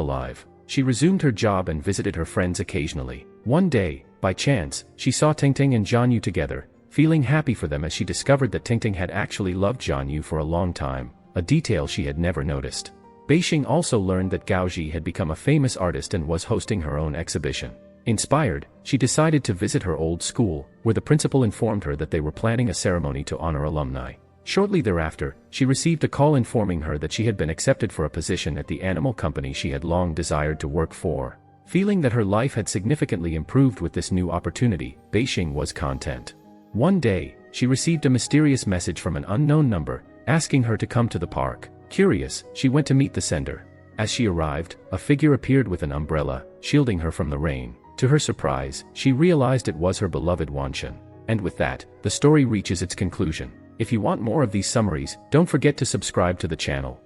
alive. She resumed her job and visited her friends occasionally. One day, by chance, she saw Tingting and Jianyu together, feeling happy for them as she discovered that Tingting had actually loved Jianyu for a long time, a detail she had never noticed. Beixing also learned that Gaoji had become a famous artist and was hosting her own exhibition. Inspired, she decided to visit her old school, where the principal informed her that they were planning a ceremony to honor alumni. Shortly thereafter, she received a call informing her that she had been accepted for a position at the animal company she had long desired to work for. Feeling that her life had significantly improved with this new opportunity, Beixing was content. One day, she received a mysterious message from an unknown number, asking her to come to the park. Curious, she went to meet the sender. As she arrived, a figure appeared with an umbrella, shielding her from the rain. To her surprise, she realized it was her beloved Wanchen. And with that, the story reaches its conclusion. If you want more of these summaries, don't forget to subscribe to the channel.